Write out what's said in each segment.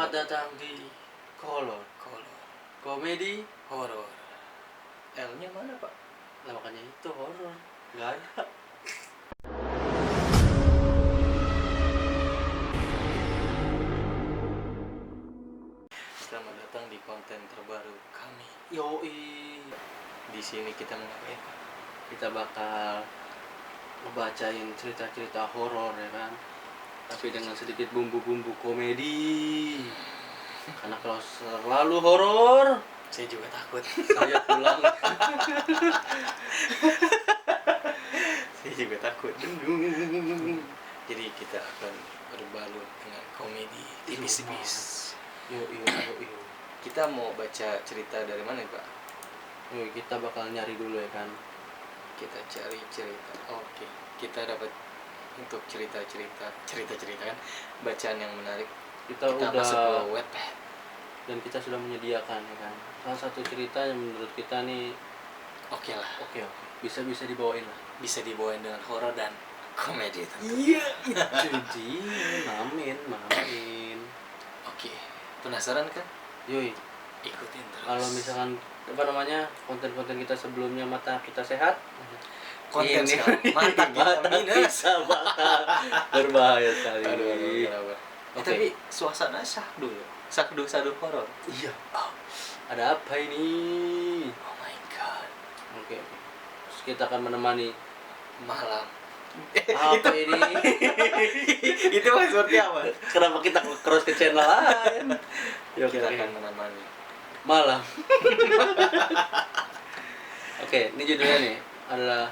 Selamat datang di Kolor Komedi Horor. L-nya mana, Pak? Nah makanya itu horor. Gak ada. Selamat datang di konten terbaru kami. Yoi. Di sini kita mau ngapain, Pak? Kita bakal ngebacain cerita-cerita horor ya kan, tapi dengan sedikit bumbu-bumbu komedi. Karena kalau selalu horor, Saya juga takut. saya pulang. Saya juga takut. Jadi kita akan berbalut dengan komedi tipis-tipis. Yoi. Kita mau baca cerita dari mana, Pak? Yoi, kita bakal nyari dulu ya kan. Kita cari cerita. Oke. Kita dapat untuk cerita-cerita kan, bacaan yang menarik. Kita Kita udah masuk ke Wattpad. dan kita sudah menyediakan ya kan. Salah satu cerita yang menurut kita nih Oke lah. oke, bisa dibawain lah. Bisa dibawain dengan horor dan komedi. Iya, itu mamin. Oke. Penasaran kan? Yoi, Ikutin terus. kalau misalkan konten-konten kita sebelumnya mata kita sehat, konten ini sekarang mata kita minus. bisa bakal berbahaya sekali. Aduh. Oke. Tapi suasana syahdu horor. Iya. Ada apa ini? Oh my god. Oke. Terus kita akan menemani Malam. apa ini? Itu maksudnya apa? Kenapa kita cross ke channel lain? Ya, Kita akan menemani malam. Oke, ini judulnya nih adalah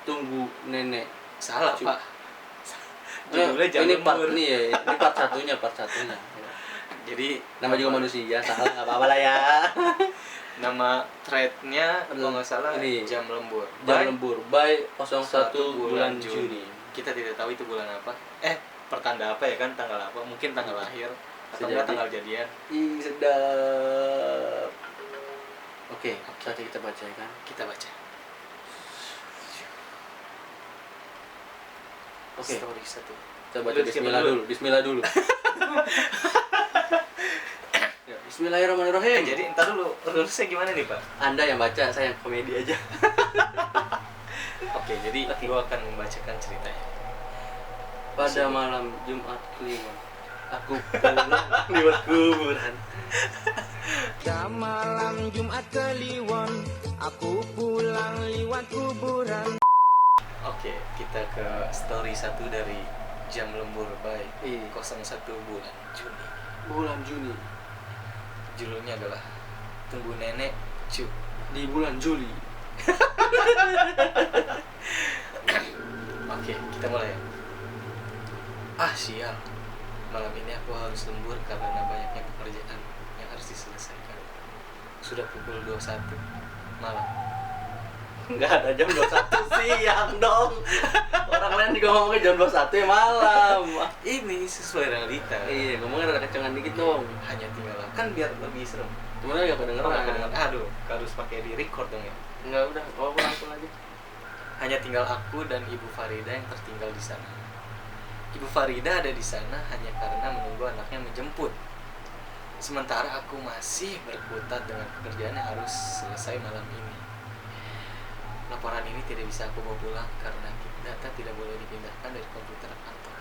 Tunggu Nenek. salah, Cu- Pak. Judulnya Jam ini part Lembur. nih ya, ini part satunya. Jadi Nama juga manusia, salah nggak apa-apa lah ya. nama threadnya kalau nggak salah Ini. Jam Lembur. Jam Lembur by 01 1 bulan Juni. Kita tidak tahu itu bulan apa. Pertanda apa ya kan, tanggal apa? Mungkin tanggal lahir atau Bisa enggak jadi. tanggal jadian. Ih, sedap. Oke, saatnya kita baca ya kan. Kita baca. Oke, Story 1. kita baca Lu bismillah dulu. dulu. Bismillah dulu. Ya, Bismillahirrahmanirrahim. Jadi entar dulu, rulesnya gimana nih, Pak? Anda yang baca, saya yang komedi aja. Oke, jadi gua akan membacakan ceritanya. Pada malam Jumat kelima, aku pulang lewat kuburan. Pada malam Jumat Kliwon, aku pulang lewat kuburan. Oke, kita ke story 1 dari Jam Lembur by Iya. 01 bulan Juni. Bulan Juni Judulnya adalah Tunggu Nenek Cu. di bulan Juli. Oke, kita mulai. Sial. Malam ini aku harus lembur karena banyaknya pekerjaan yang harus diselesaikan. Sudah pukul 21 malam. Nggak ada jam 21 siang dong. Orang lain juga ngomongnya jam 21 ya malam. Ini sesuai realita. Iya, ngomongnya ada kecengan dikit dong. Hanya tinggal kan biar lebih serem. Cuman nggak kedengeran. Aduh, harus pakai di record dong ya. Nggak, udah, apa langsung aja. Hanya tinggal aku dan Ibu Farida yang tertinggal di sana. Ibu Farida ada di sana hanya karena menunggu anaknya menjemput. Sementara aku masih berkutat dengan pekerjaan yang harus selesai malam ini. Laporan ini tidak bisa aku bawa pulang karena data tidak boleh dipindahkan dari komputer kantor.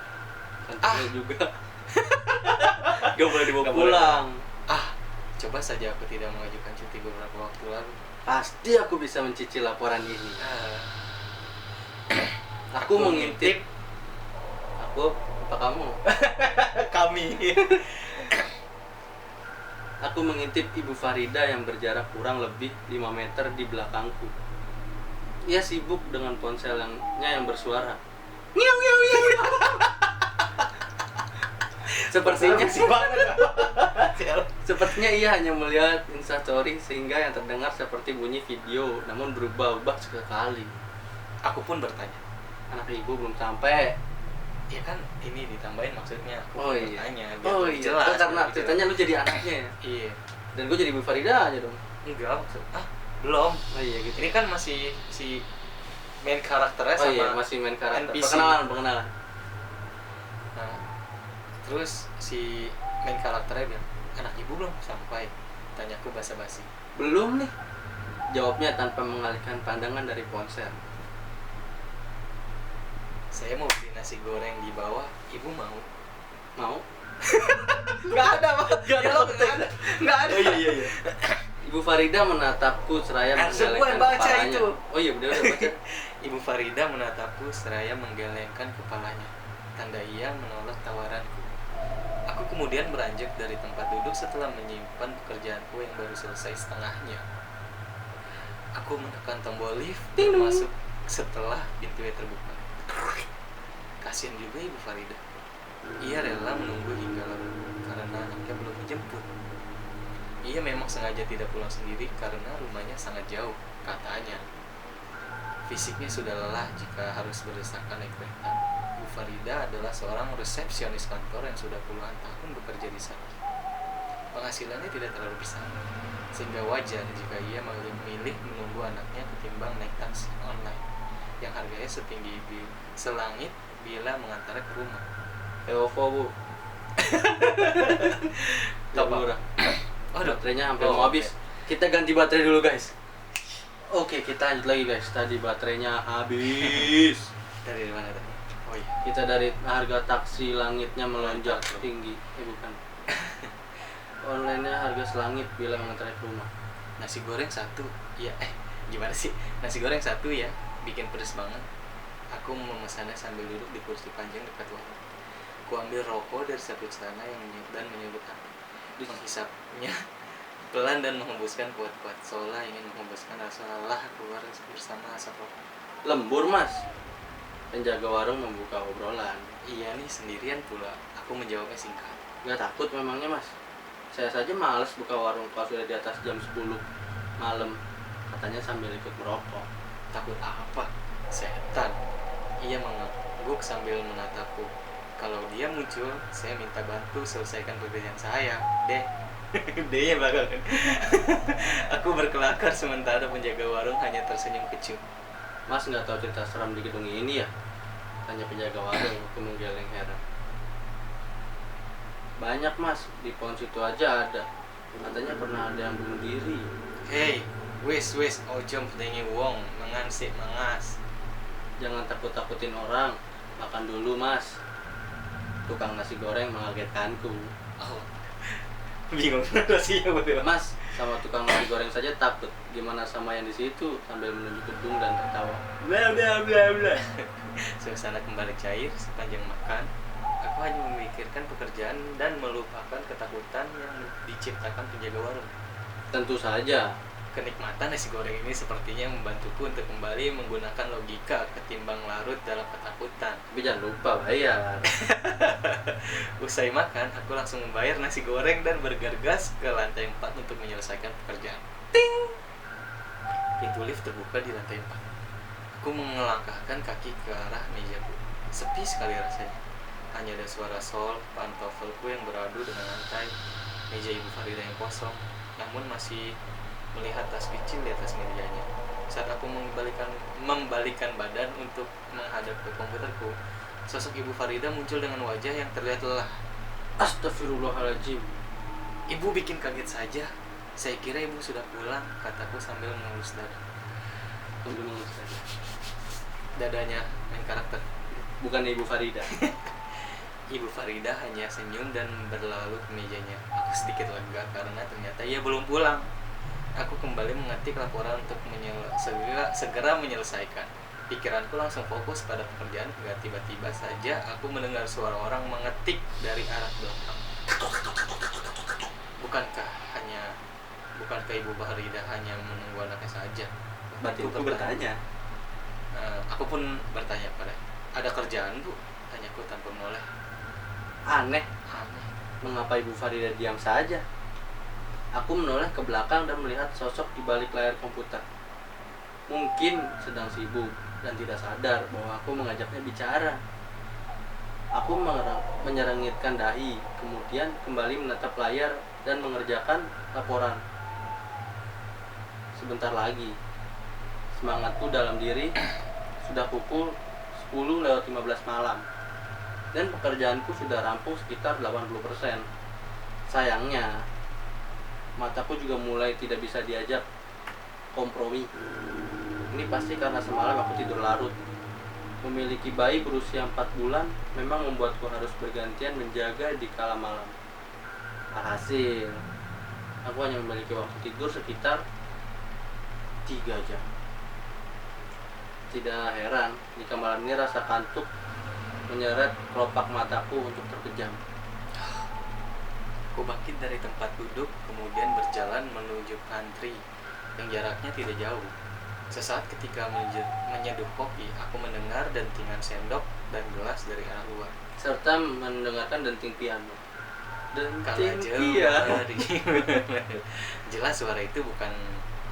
Kantornya juga. Gak boleh dibawa Nggak boleh. pulang. Coba saja aku tidak mengajukan cuti beberapa waktu lalu. Pasti aku bisa mencicil laporan ini. Aku mengintip. Aku apa kamu? Kami. Aku mengintip Ibu Farida yang berjarak kurang lebih 5 meter di belakangku. Ia sibuk dengan ponselnya yang bersuara. Ngiau ngiau ngiau. Sepertinya ia hanya melihat instastory sehingga yang terdengar seperti bunyi video, namun berubah-ubah sekali. Aku pun bertanya. Anak ibu belum sampai. Ya kan ini ditambahin maksudnya. Oh Aku iya. bertanya, biar Oh lebih iya. jelas. Karena lebih ceritanya jelas. lu jadi anaknya ya. Iya. Dan gue jadi Ibu Farida aja dong. Enggak maksud. Belum. Oh iya gitu. Ini kan masih si main karakternya Oh sama iya, masih main karakter. NPC. Perkenalan. Nah, terus si main karakternya bilang, anak ibu belum sampai, tanyaku basa-basi. Belum nih, jawabnya tanpa mengalihkan pandangan dari ponsel. Saya mau beli nasi goreng di bawah, ibu mau? Mau? Nggak ada, Pak. Nggak ada. Oh iya. Ibu Farida menatapku seraya Langsung gue menggelengkan baca kepalanya. itu. Oh iya, udah baca. Ibu Farida menatapku seraya menggelengkan kepalanya. Tanda ia menolak tawaranku. Aku kemudian beranjak dari tempat duduk setelah menyimpan pekerjaanku yang baru selesai setengahnya. Aku menekan tombol lift termasuk setelah pintunya terbuka. Kasihan juga Ibu Farida. Ia rela menunggu hingga larut karena anaknya belum dijemput. Ia memang sengaja tidak pulang sendiri karena rumahnya sangat jauh, katanya. Fisiknya sudah lelah jika harus berdesakan naik kereta. Bu Farida adalah seorang resepsionis kantor yang sudah puluhan tahun bekerja di sana. Penghasilannya tidak terlalu besar, sehingga wajar jika ia memilih menunggu anaknya ketimbang naik taksi online yang harganya setinggi selangit bila mengantarnya ke rumah. Evo bu. Gak murah. Aduh, baterainya hampir mau habis. Kita ganti baterai dulu guys. Oke, kita lanjut lagi guys. Tadi baterainya habis. Dari mana tadi? Oh iya. Kita dari harga taksi langitnya melonjak tinggi. Bukan. Online-nya harga selangit bila mengantar ke rumah. Nasi goreng satu. Iya, gimana sih? Nasi goreng satu ya, bikin pedes banget. Aku memesannya sambil duduk di kursi panjang dekat warung. Ku ambil rokok dari sabut celana yang dan menyebut api. Menghisapnya pelan dan menghembuskan kuat-kuat, seolah ingin menghembuskan rasa lelah keluar bersama asap rokok. Lembur mas. Penjaga warung membuka obrolan. Iya nih, sendirian pula. Aku menjawabnya singkat. Gak takut memangnya mas? Saya saja males buka warung kalau sudah di atas jam 10 malam. Katanya sambil ikut merokok. Takut apa? Setan. Ia mengangguk sambil menatapku. Kalau dia muncul, saya minta bantu selesaikan pekerjaan saya. Deh. D-nya belakangan. Aku berkelakar sementara penjaga warung hanya tersenyum kecut. Mas nggak tahu cerita seram di gedung ini ya? Tanya penjaga warung. Aku menggeleng heran. Banyak mas, di pohon situ aja ada. Katanya pernah ada yang bunuh diri. Hei, wis, ojo mdengi wong, mangan sik mangas. Jangan takut-takutin orang. Makan dulu mas. Tukang nasi goreng mengagetkanku. Oh, bingung nasinya betul. Mas, sama tukang nasi goreng saja takut. Gimana sama yang di situ? Sambil menunjuk gedung dan tertawa. Bla bla bla bla. Suasana kembali cair sepanjang makan. Aku hanya memikirkan pekerjaan dan melupakan ketakutan yang diciptakan penjaga warung. Tentu saja. Kenikmatan nasi goreng ini sepertinya membantuku untuk kembali menggunakan logika ketimbang larut dalam ketakutan. Tapi jangan lupa bayar. Usai makan, aku langsung membayar nasi goreng dan bergegas ke lantai 4 untuk menyelesaikan pekerjaan. Ting! Pintu lift terbuka di lantai 4. Aku mengelangkahkan kaki ke arah mejaku. Sepi sekali rasanya. Hanya ada suara sol pantofelku yang beradu dengan lantai. Meja Ibu Farida yang kosong, namun masih melihat tas kecil di atas mejanya. Saat aku membalikan badan untuk menghadap ke komputerku, sosok Ibu Farida muncul dengan wajah yang terlihat lelah. Astagfirullahaladzim. Ibu bikin kaget saja. Saya kira ibu sudah pulang, kataku sambil mengelus dada. Dadanya main karakter. Bukan Ibu Farida. Ibu Farida hanya senyum dan berlalu ke mejanya. Aku sedikit lega karena ternyata ia belum pulang. Aku kembali mengetik laporan untuk segera menyelesaikan. Pikiranku langsung fokus pada pekerjaan hingga tiba-tiba saja aku mendengar suara orang mengetik dari arah belakang. Bukankah Ibu Farida hanya menunggu anaknya saja? Batinku bertanya. Aku pun bertanya pada, ada kerjaan bu? Tanyaku tanpa menoleh. Aneh. Mengapa Ibu Farida diam saja? Aku menoleh ke belakang dan melihat sosok di balik layar komputer. Mungkin sedang sibuk dan tidak sadar bahwa aku mengajaknya bicara. Aku menyerengitkan dahi, kemudian kembali menatap layar dan mengerjakan laporan. Sebentar lagi, semangatku dalam diri sudah pukul 10:15 malam. Dan pekerjaanku sudah rampung sekitar 80%. Sayangnya, mataku juga mulai tidak bisa diajak kompromi. Ini pasti karena semalam aku tidur larut. Memiliki bayi berusia 4 bulan memang membuatku harus bergantian menjaga di kala malam. Alhasil, aku hanya memiliki waktu tidur sekitar 3 jam. Tidak heran jika malam ini rasa kantuk menyeret kelopak mataku untuk terpejam. Aku bangkit dari tempat duduk, kemudian berjalan menuju pantry yang jaraknya tidak jauh. Sesaat ketika menyeduh kopi, aku mendengar dentingan sendok dan gelas dari arah luar. Serta mendengarkan denting piano. Kala Denting jauh piano. dari jelas suara itu bukan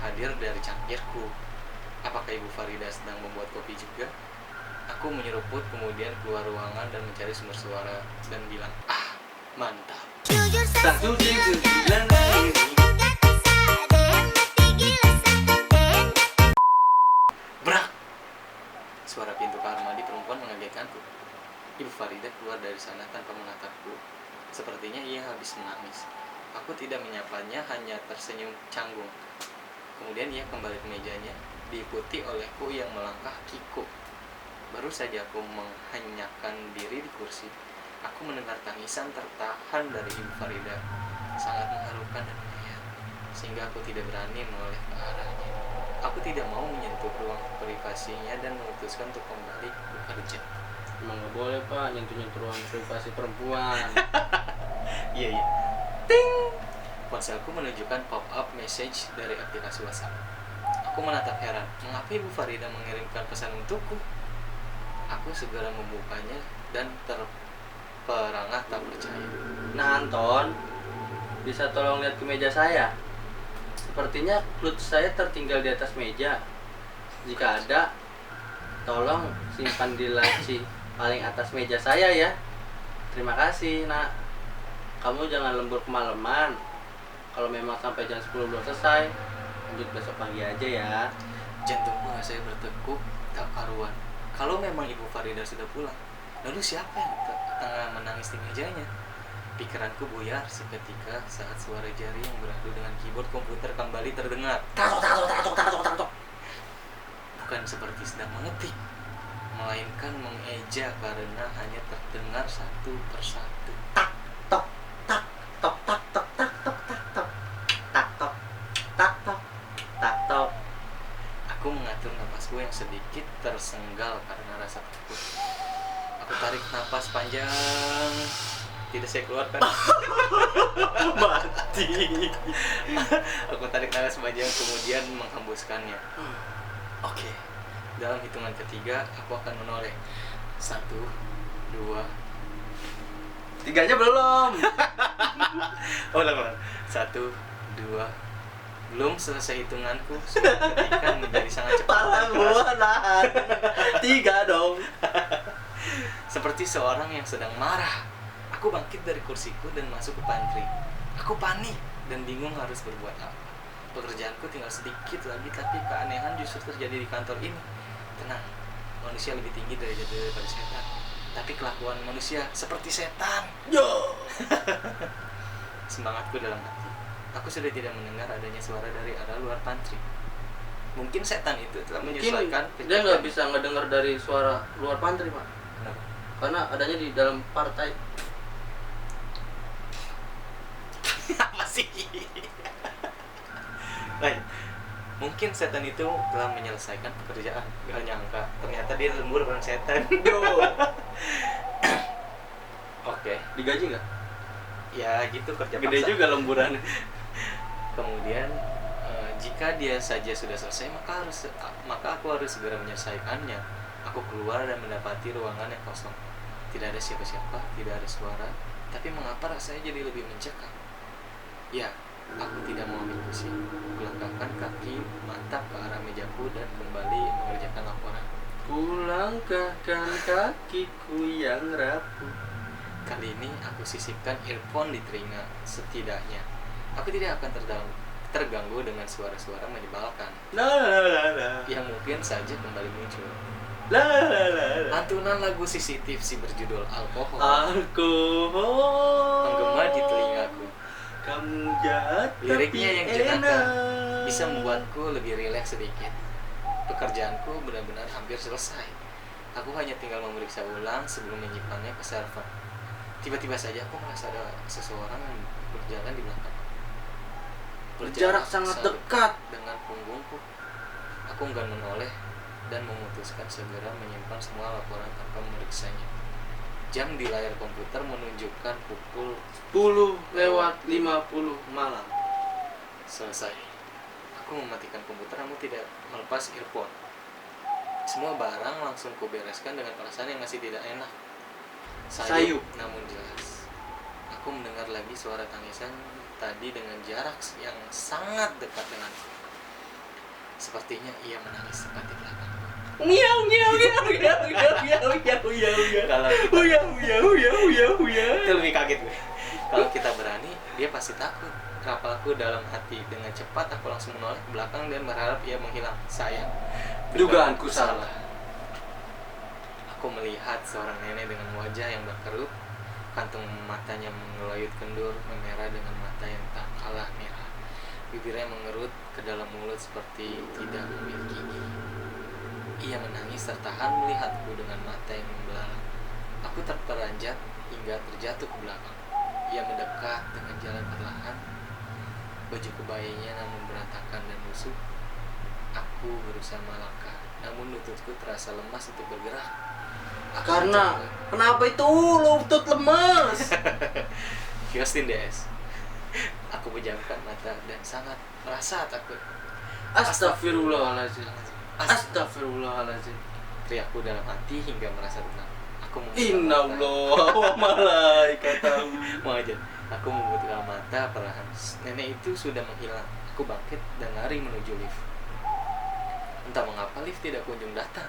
hadir dari cangkirku. Apakah Ibu Farida sedang membuat kopi juga? Aku menyeruput, kemudian keluar ruangan dan mencari sumber suara dan bilang, ah, mantap. Satu tiga sembilan. Brak! Suara pintu kamar mandi perempuan mengagetkanku. Ibu Farida keluar dari sana tanpa menatapku. Sepertinya ia habis menangis. Aku tidak menyapanya, hanya tersenyum canggung. Kemudian ia kembali ke mejanya, diikuti olehku yang melangkah kikuk. Baru saja aku menghenyakan diri di kursi, aku mendengar tangisan tertahan dari Ibu Farida, sangat mengharukan dan menyayat, sehingga aku tidak berani menoleh ke arahnya. Aku tidak mau menyentuh ruang privasinya dan memutuskan untuk kembali bekerja. Emang gak boleh pak nyentuh-nyentuh ruang privasi perempuan. Iya. Ting! Ponselku menunjukkan pop-up message dari aplikasi WhatsApp. Aku menatap heran, mengapa Ibu Farida mengirimkan pesan untukku? Aku segera membukanya dan terperangah tak percaya. Nah Anton, bisa tolong lihat ke meja saya? Sepertinya clutch saya tertinggal di atas meja. Jika ada, tolong simpan di laci paling atas meja saya ya. Terima kasih nak. Kamu jangan lembur kemalaman. Kalau memang sampai jam 10 belum selesai, lanjut besok pagi aja ya. Jantungku rasanya bertekuk tak karuan. Kalau memang Ibu Farida sudah pulang, lalu siapa yang tengah menangis di mejanya? Pikiranku buyar seketika saat suara jari yang beradu dengan keyboard komputer kembali terdengar. Tatok. Bukan seperti sedang mengetik, melainkan mengeja karena hanya terdengar satu persatu. Tak tok tak tok tak tok tak tok tak tok tak tok tak tok tak tok. Aku mengatur napasku yang sedikit tersenggal karena rasa takut. Aku tarik napas panjang. Tidak saya keluarkan. Mati. Aku tarik napas panjang kemudian menghembuskannya. Oke. Dalam hitungan ketiga aku akan menoleh. 1, 2. 3-nya belum. Oh, ulang. 1, 2. Belum selesai hitunganku, sudah ketikan menjadi sangat cepat. Tangan gua nahan. 3 dong. Seperti seorang yang sedang marah, aku bangkit dari kursiku dan masuk ke pantry. Aku panik dan bingung harus berbuat apa. Pekerjaanku tinggal sedikit lagi, tapi keanehan justru terjadi di kantor ini. Tenang, manusia lebih tinggi daripada setan. Tapi kelakuan manusia seperti setan. Yo. Semangatku dalam hati. Aku sudah tidak mendengar adanya suara dari arah luar pantry. Mungkin setan itu telah menyesuaikan. Dia nggak bisa ngedengar dari suara luar pantry pak. Kenapa? Karena adanya di dalam partai. Apa sih? Baik. Mungkin setan itu telah menyelesaikan pekerjaan. Gak nyangka, ternyata dia lembur bukan setan. Yo. Oke. Digaji nggak? Ya gitu, kerja Gede paksa. juga lemburan. Kemudian jika dia saja sudah selesai, maka aku harus segera menyelesaikannya. Aku keluar dan mendapati ruangan yang kosong. Tidak ada siapa-siapa, tidak ada suara. Tapi mengapa rasanya jadi lebih mencekam? Ya, aku tidak mau ambil pusing. Kulangkahkan kaki mantap ke arah mejaku dan kembali mengerjakan laporan. Kulangkahkan kakiku yang rapuh. Kali ini aku sisipkan earphone di telinga. Setidaknya aku tidak akan terganggu dengan suara-suara menyebalkan La la la la. yang mungkin saja kembali muncul. La la la la. Lantunan lagu CCTV si berjudul Alkohol Alkohol menggema di telingaku. Kamu jahat Liriknya tapi yang jenaka enak. bisa membuatku lebih rileks sedikit. Pekerjaanku benar-benar hampir selesai. Aku hanya tinggal memeriksa ulang sebelum menyimpannya ke server. Tiba-tiba saja aku merasa ada seseorang yang berjalan di belakang. Jarak sangat dekat. dengan punggungku. Aku enggan menoleh dan memutuskan segera menyimpan semua laporan tanpa memeriksanya. Jam di layar komputer menunjukkan pukul 10:50 malam. selesai. Aku mematikan komputer namun tidak melepas earphone. Semua barang langsung kubereskan dengan perasaan yang masih tidak enak. Sayup. Namun jelas. Aku mendengar lagi suara tangisan tadi dengan jarak yang sangat dekat denganku. Sepertinya ia menangis tepat di belakangku. Miau miau miau miau miau miau miau miau. Kalau Miau miau miau miau miau. itu lebih kaget gue. Kalau kita berani, dia pasti takut. Rapalku dalam hati. Dengan cepat aku langsung menoleh ke belakang dan berharap ia menghilang. Sayang, Dugaanku salah. Aku melihat seorang nenek dengan wajah yang berkerut, kantung matanya mengelayut kendur, memerah dengan mata yang tak kalah merah. Bibirnya mengerut ke dalam mulut seperti tidak memiliki gigi. Ia menangis tertahan melihatku dengan mata yang membelalak. Aku terperanjat hingga terjatuh ke belakang. Ia mendekat dengan jalan perlahan. Baju kebayanya namun berantakan dan lusuh. Aku berusaha melangkah, namun lututku terasa lemas untuk bergerak. Aku Karena mencoba. kenapa itu lutut lemes? Justin DS. Aku pejamkan mata dan sangat merasa takut. Astagfirullahaladzim. Astagfirullahaladzim. Teriakku dalam hati hingga merasa tenang. Aku membuka Inna mata. Allah wa malaikatahu. Mengajar. Aku membuka mata perlahan. Nenek itu sudah menghilang. Aku bangkit dan lari menuju lift. Entah mengapa lift tidak kunjung datang.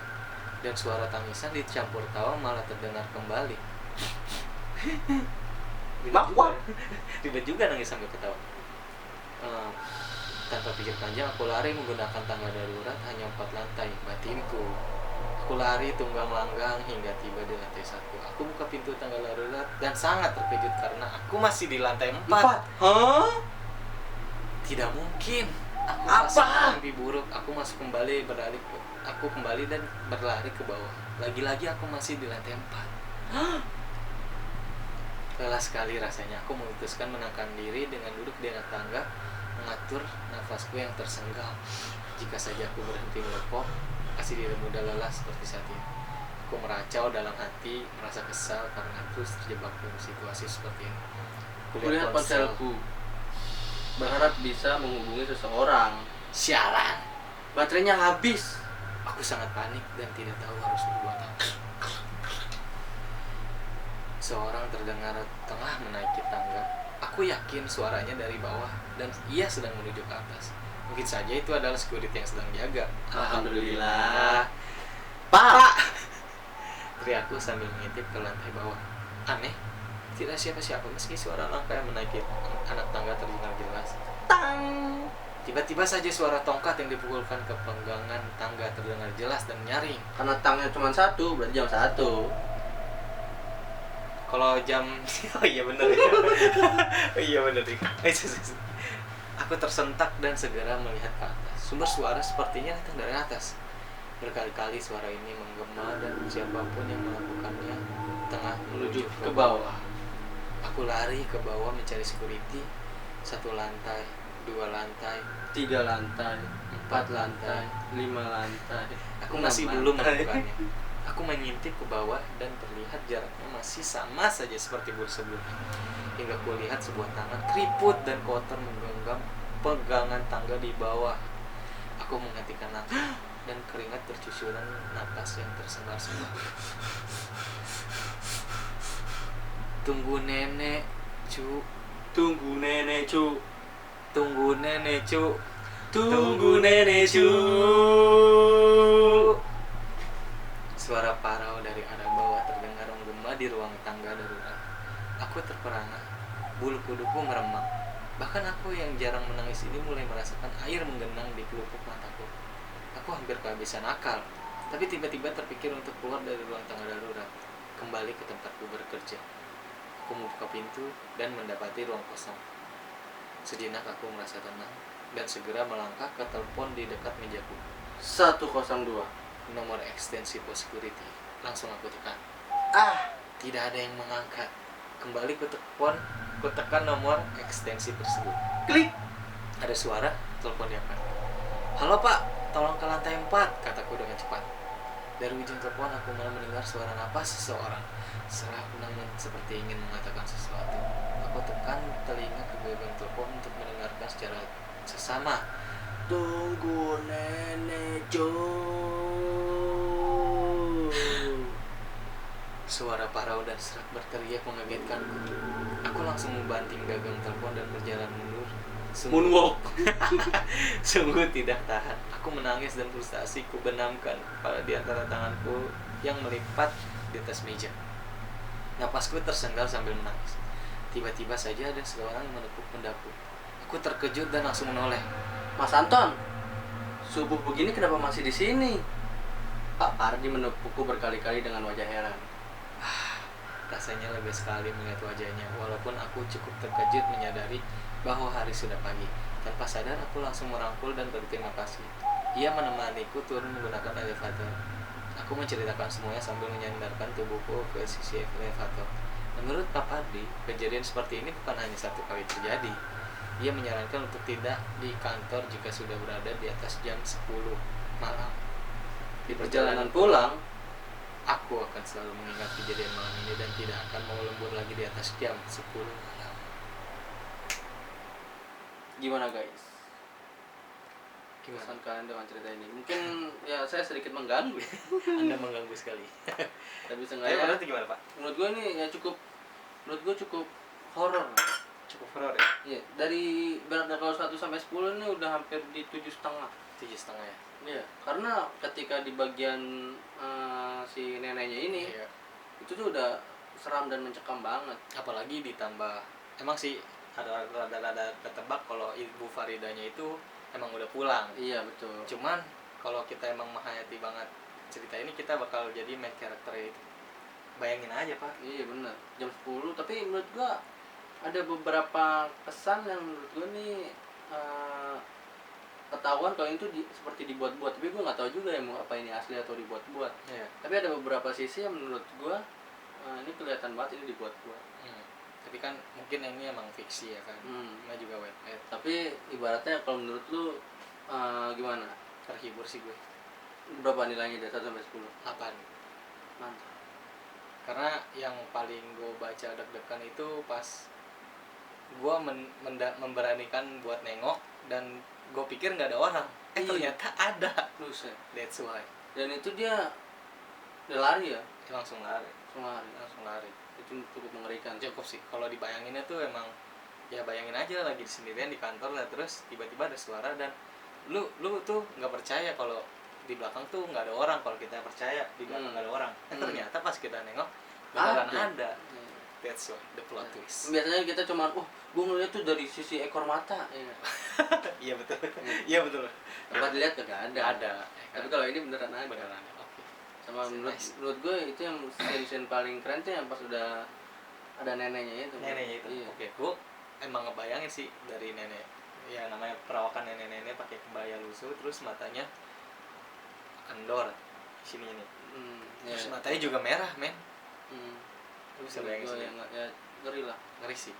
Dan suara tangisan dicampur tawa malah terdengar kembali. Makwak. Ribet juga nangis sambil ketawa. Tanpa pikir panjang, aku lari menggunakan tangga darurat hanya 4 lantai. Batinku. Aku lari tunggang langgang hingga tiba di lantai 1. Aku buka pintu tangga darurat dan sangat terkejut karena aku masih di lantai 4. Hah? Tidak mungkin. Aku Apa? merasa mimpi buruk. Aku kembali dan berlari ke bawah. Lagi-lagi aku masih di lantai 4. Lelah sekali rasanya. Aku memutuskan menangkan diri dengan duduk di atas tangga, mengatur nafasku yang tersenggal. Jika saja aku berhenti melepok, pasti tidak mudah lelah seperti saat ini. Aku meracau dalam hati, merasa kesal karena terus terjebak dalam situasi seperti ini. Kulihat ponselku. Berharap bisa menghubungi seseorang. Sialan. Baterainya habis. Aku sangat panik dan tidak tahu harus berbuat apa. Seorang terdengar tengah menaiki tangga. Aku yakin suaranya dari bawah dan ia sedang menuju ke atas. Mungkin saja itu adalah security yang sedang jaga. Alhamdulillah. Pak. Teriakku sambil mengintip ke lantai bawah. Aneh, tidak siapa-siapa meski suara langkah yang menaiki anak tangga terdengar jelas. Tang. Tiba-tiba saja suara tongkat yang dipukulkan ke penggangan tangga terdengar jelas dan nyaring. Karena tangnya cuma 1, berarti jam 1. Kalau jam oh iya benar ya. Oh iya benar. Aku tersentak dan segera melihat ke atas. Sumber suara sepertinya datang dari atas. Berkali-kali suara ini menggema dan siapapun yang melakukannya tengah menuju ke bawah. Aku lari ke bawah mencari security. 1 lantai, 2 lantai, 3 lantai, 4 lantai, 5 lantai. Aku 6 masih lantai. belum menemukannya. Aku mengintip ke bawah dan terlihat jaraknya masih sama saja seperti bulu sebelumnya. Hingga ku lihat sebuah tangan keriput dan kotor menggenggam pegangan tangga di bawah. Aku menghentikan nafas dan keringat bercucuran napas yang tersengal-sengal. Tunggu nenek, cu. Tunggu nenek cu. Tunggu nenek, cu. Tunggu nenek cu. Suara parau dari arah bawah terdengar menggema di ruang tangga darurat. Aku terperangah, bulu kuduku meremang. Bahkan aku yang jarang menangis ini mulai merasakan air menggenang di pelupuk mataku. Aku hampir kehabisan akal, tapi tiba-tiba terpikir untuk keluar dari ruang tangga darurat, kembali ke tempatku bekerja. Aku membuka pintu dan mendapati ruang kosong. Sejenak aku merasa tenang dan segera melangkah ke telepon di dekat mejaku. 102. Nomor ekstensi pos security. Langsung aku tekan. Ah, Tidak ada yang mengangkat. Kembali ku tekan nomor ekstensi tersebut. klik. Ada suara, telepon diangkat. Halo Pak, tolong ke lantai 4, kataku dengan cepat. Dari ujung telepon aku malah mendengar suara napas seseorang. Serak namun seperti ingin mengatakan sesuatu. Aku tekan telinga ke gagang telepon untuk mendengarkan secara sesama. Tunggu nenek Jo. Suara parau dan serak berteriak mengagetkanku. Aku langsung membanting gagang telepon dan berjalan mundur. Moonwalk. Sungguh tidak tahan. Aku menangis dan frustasi ku benamkan kepala di antara tanganku yang melipat di atas meja. Napasku tersenggal sambil menangis. Tiba-tiba saja ada seorang yang menepuk pundakku. Aku terkejut dan langsung menoleh. Mas Anton, subuh begini kenapa masih di sini? Pak Pardi menepukku berkali-kali dengan wajah heran. Rasanya lega sekali melihat wajahnya, walaupun aku cukup terkejut menyadari bahwa hari sudah pagi. Tanpa sadar aku langsung merangkul dan berterima kasih. Ia menemaniku turun menggunakan elevator. Aku menceritakan semuanya sambil menyandarkan tubuhku ke sisi elevator. Menurut Pak Pardi, kejadian seperti ini bukan hanya satu kali terjadi. Ia menyarankan untuk tidak di kantor jika sudah berada di atas jam 10 malam. Di perjalanan pulang, Aku akan selalu mengingat kejadian malam ini dan tidak akan mau lembur lagi di atas jam 10 malam. gimana guys? Gimana? Pesan kalian dengan cerita ini? Mungkin ya saya sedikit mengganggu ya. Anda mengganggu sekali. Tapi Ayo, seenggaknya berarti gimana Pak? menurut gue ini ya menurut gue cukup horor. Cukup horor ya? Iya, dari kalau 1 sampai 10 ini udah hampir di 7,5. 7,5 ya? Iya, karena ketika di bagian si neneknya ini Iya. itu tuh udah seram dan mencekam banget. Apalagi ditambah, emang sih ada ketebak kalau Ibu Faridanya itu emang udah pulang. Iya betul. Cuman kalau kita emang menghayati banget cerita ini, kita bakal jadi main karakternya itu. Bayangin aja Pak. Iya benar. Jam 10, tapi menurut gua ada beberapa kesan yang menurut gua nih ketahuan kalau itu seperti dibuat-buat, tapi gua nggak tahu juga ya mau apa ini asli atau dibuat-buat. Iya. Tapi ada beberapa sisi yang menurut gua ini kelihatan banget ini dibuat-buat. Tapi kan mungkin ini emang fiksi ya kan. Ini juga webpad. Tapi ibaratnya kalau menurut lu gimana? Terhibur sih gue. Berapa nilainya dari 1 sampai 10? 8. Mantap. Karena yang paling gue baca deg-degan itu pas gue memberanikan buat nengok dan gue pikir nggak ada orang. Iya. Ternyata ada. Buset. That's why. Dan itu dia lari ya? Langsung lari. Langsung lari. Itu cukup mengerikan. Cukup sih. Kalau dibayanginnya tuh emang ya bayangin aja lagi sendirian di kantor lah, terus tiba-tiba ada suara dan lu tuh nggak percaya kalau di belakang tuh nggak ada orang. Kalau kita percaya di belakang nggak ada orang, ternyata pas kita nengok beneran ada. That's why the plot twist. Biasanya kita cuma gue ngeliat tuh dari sisi ekor mata. Iya betul. Iya betul. Tempat dilihat kagak ada. Ada. Tapi kalau ini beneran ada. Beneran. Oke. Sama menurut gue itu yang scene paling keren tuh yang pas udah ada neneknya itu. Neneknya itu. Iya. Oke, gue emang ngebayangin sih dari nenek. Ya namanya perawakan nenek-nenek pakai kebaya lusuh, terus matanya kendor sini ini. Terus matanya juga merah, men. Lu bisa bayangin sih. Ya ngeri lah. Ngeri sih.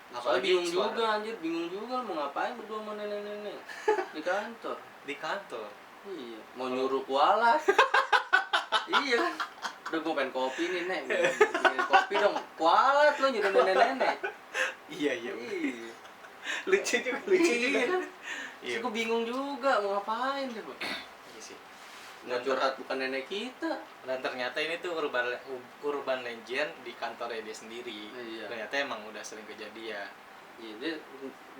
Soalnya bingung juga anjir, bingung juga mau ngapain berdua sama nenek-nenek di kantor. Di kantor. Iya, mau nyuruh kualat. Iya kan. Udah gue pengen kopi nih, Nek. Bikin kopi dong. Kualat lo nyuruh nenek-nenek. Iya. Iya. Lucu juga. Iya. Iya. Gue bingung juga mau ngapain coba. Iya sih. Nggak curhat bukan nenek kita. Dan ternyata ini tuh urban legend di kantornya dia sendiri. Iya. Ternyata emang udah sering kejadian. Iya,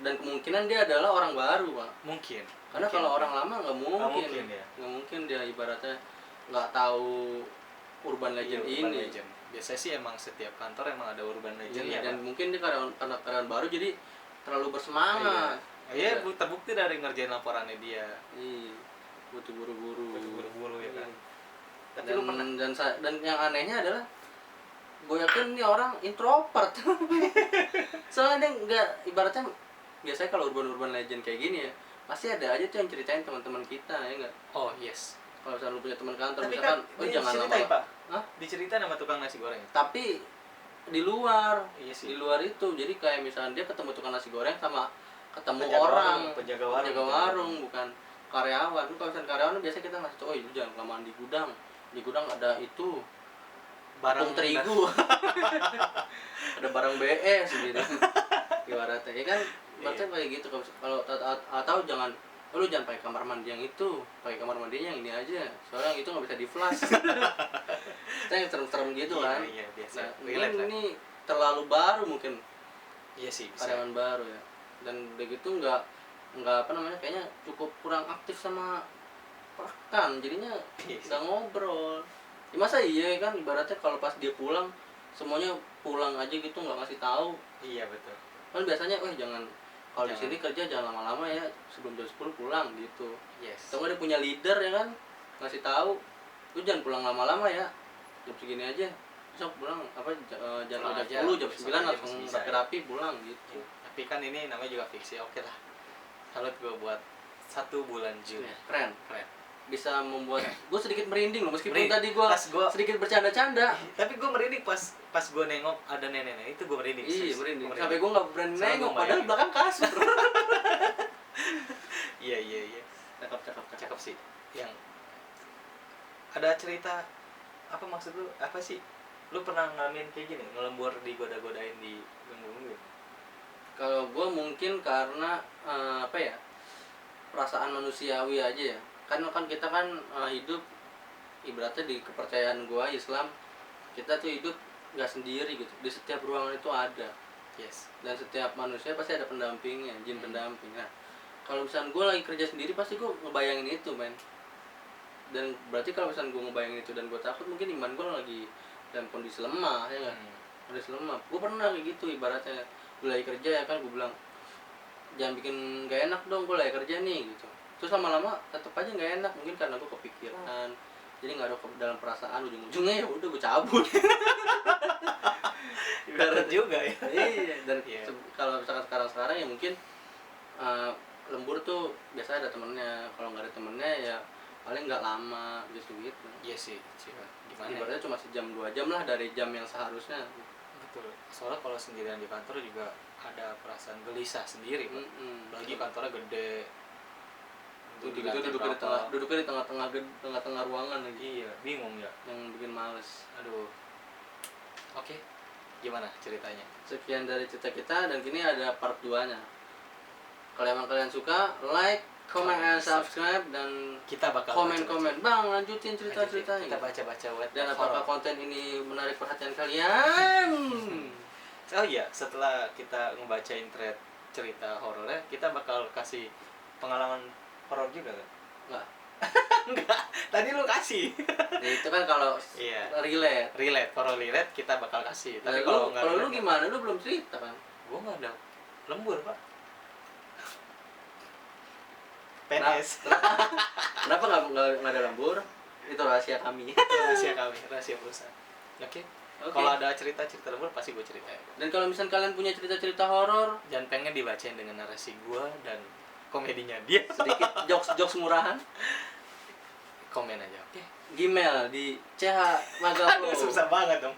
dan kemungkinan dia adalah orang baru, Pak. Mungkin. Karena kalau orang lama nggak mungkin. Ya. Nggak mungkin dia ibaratnya nggak tahu urban legend Urban ini. legend. Biasanya sih emang setiap kantor emang ada urban legend Iya, ya. dan mungkin dia karena baru jadi terlalu bersemangat. Iya, terbukti dari ngerjain laporannya dia. Iya. Butuh buru-buru. Buru-buru ya kan. Tapi Dan, lu pernah dan yang anehnya adalah gue yakin ini orang introvert. Soalnya dia nggak, ibaratnya biasanya kalau urban legend kayak gini ya pasti ada aja tuh yang ceritain teman-teman kita ya nggak. Oh yes. Kalau misalnya lu punya teman kantor Tapi misalkan kan oh ini jangan diceritain, lama. Pak. Hah? Diceritain sama tukang nasi goreng. Tapi di luar, Iya sih. di luar itu jadi kayak misalnya dia ketemu tukang nasi goreng sama ketemu Penjaga orang warung, penjaga warung. bukan karyawan. Kan kalau misalnya karyawan biasanya kita ngasih tau, oh lu jangan kelamaan di gudang ada itu Barang tepung terigu ada barang BS gitu ibaratnya ya kan. Berarti kayak gitu kalau atau jangan lu jangan pakai kamar mandi yang itu, pakai kamar mandinya yang ini aja soalnya yang itu nggak bisa di flush. Kita yang serem-serem gitu kan. Iya, biasa. Nah, Relate lah. ini terlalu baru mungkin Iya sih, bisa. karyawan baru ya, dan udah gitu nggak apa namanya kayaknya cukup kurang aktif sama rekan jadinya Iya sih. nggak ngobrol ya, masa iya kan ibaratnya kalau pas dia pulang semuanya pulang aja gitu nggak ngasih tahu Iya, betul. kan biasanya jangan kalau di Jangan. sini kerja jangan lama-lama ya sebelum jam 10 pulang gitu. Yes. Atau nggak dia punya leader ya kan ngasih tahu lu jangan pulang lama-lama ya jam segini aja besok pulang jangan Pulang jam aja, 10 jam besok 9 aja langsung masih bisa, ya. rapi-rapi pulang gitu. Tapi kan ini namanya juga fiksi. Oke lah. Salut gue buat 1 bulan Juni. Keren. Keren. Bisa membuat gue sedikit merinding loh meskipun Merinding. tadi gue Pas gua- sedikit bercanda-canda. Tapi gue merinding pas gue nengok ada nenek-nenek itu gue merinding. Iya serius. merinding. Gua Sampai gue nggak berani Sampai nengok gua padahal bayangin. belakang kasur. Iya. Cakep. Cakep sih. Yang ada cerita apa maksud lu? Apa sih? Lu pernah ngalamin kayak gini, ngelembur digoda-godain di ganggu-ganggu? Kalau gue mungkin karena apa ya perasaan manusiawi aja ya. Kan kita kan hidup ibaratnya di kepercayaan gue Islam, kita tuh hidup nggak sendiri gitu. Di setiap ruangan itu ada. Yes. Dan setiap manusia pasti ada pendampingnya, jin pendamping. Nah, kalau misalnya gue lagi kerja sendiri pasti gue ngebayangin itu men. Dan berarti kalau misalnya gue ngebayangin itu dan gue takut mungkin iman gue lagi dalam kondisi lemah ya nggak? Kondisi lemah. Gue pernah kayak gitu ibaratnya gue lagi kerja ya kan gue bilang jangan bikin gak enak dong gue lagi kerja nih gitu. Terus lama-lama tetap aja nggak enak mungkin karena gue kepikiran. Jadi nggak ada dalam perasaan ujung-ujungnya ya udah gue cabut. Berat juga ya. Iya dan Iya. kalau misalkan sekarang ya mungkin lembur tuh biasa ada temennya, kalau nggak ada temennya ya paling nggak lama gitu. Iya sih. Gimana? Ya? Ibaratnya cuma sejam 2 jam lah dari jam yang seharusnya. Betul. Soalnya kalau sendirian di kantor juga ada perasaan gelisah sendiri, Pak. Apalagi kantornya gede. Tuh Di gitu lantai berapa. duduknya di tengah-tengah ruangan lagi. Iya, bingung ya. Yang bikin males. Aduh. Oke. Gimana ceritanya? Sekian dari cerita kita dan kini ada part 2-nya. Kalau emang kalian suka, like, comment, and subscribe dan Kita bakal komen-komen. Bang, lanjutin baca-baca. cerita-ceritanya. Kita baca-baca buat Dan apakah horor. konten ini menarik perhatian kalian? Oh iya, setelah kita ngebacain thread cerita horornya, kita bakal kasih pengalaman horor juga kan? Enggak. Enggak, tadi lu kasih. Ya, itu kan kalau Iya. relate. Relate, horor relate kita bakal kasih. Tapi Nah, kalau lu, nggak kalau lu relate, gimana? Lu belum cerita kan? gua nggak ada lembur, Pak. Nah, PNS. Kenapa nggak ada lembur? Itu rahasia kami. Itu rahasia kami, rahasia perusahaan. Oke. Oke. Kalau ada cerita-cerita lembur pasti gue ceritain. Dan kalau misalnya kalian punya cerita-cerita horor, Dan pengen dibacain dengan narasi gua dan komedinya dia. sedikit jokes murahan, Komen aja. Oke. Gmail di chmagaflow. Aduh, susah banget dong.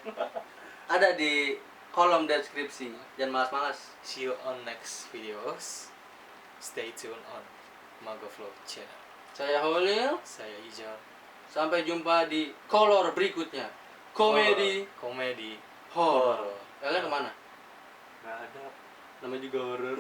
Ada di kolom deskripsi. Jangan malas-malas. See you on next videos. Stay tuned on Magoflow channel. Saya Holil. Saya Ijal. Sampai jumpa di kolor berikutnya. Komedi Komedi horor. Kalian kemana? Gak ada. Namanya juga horor.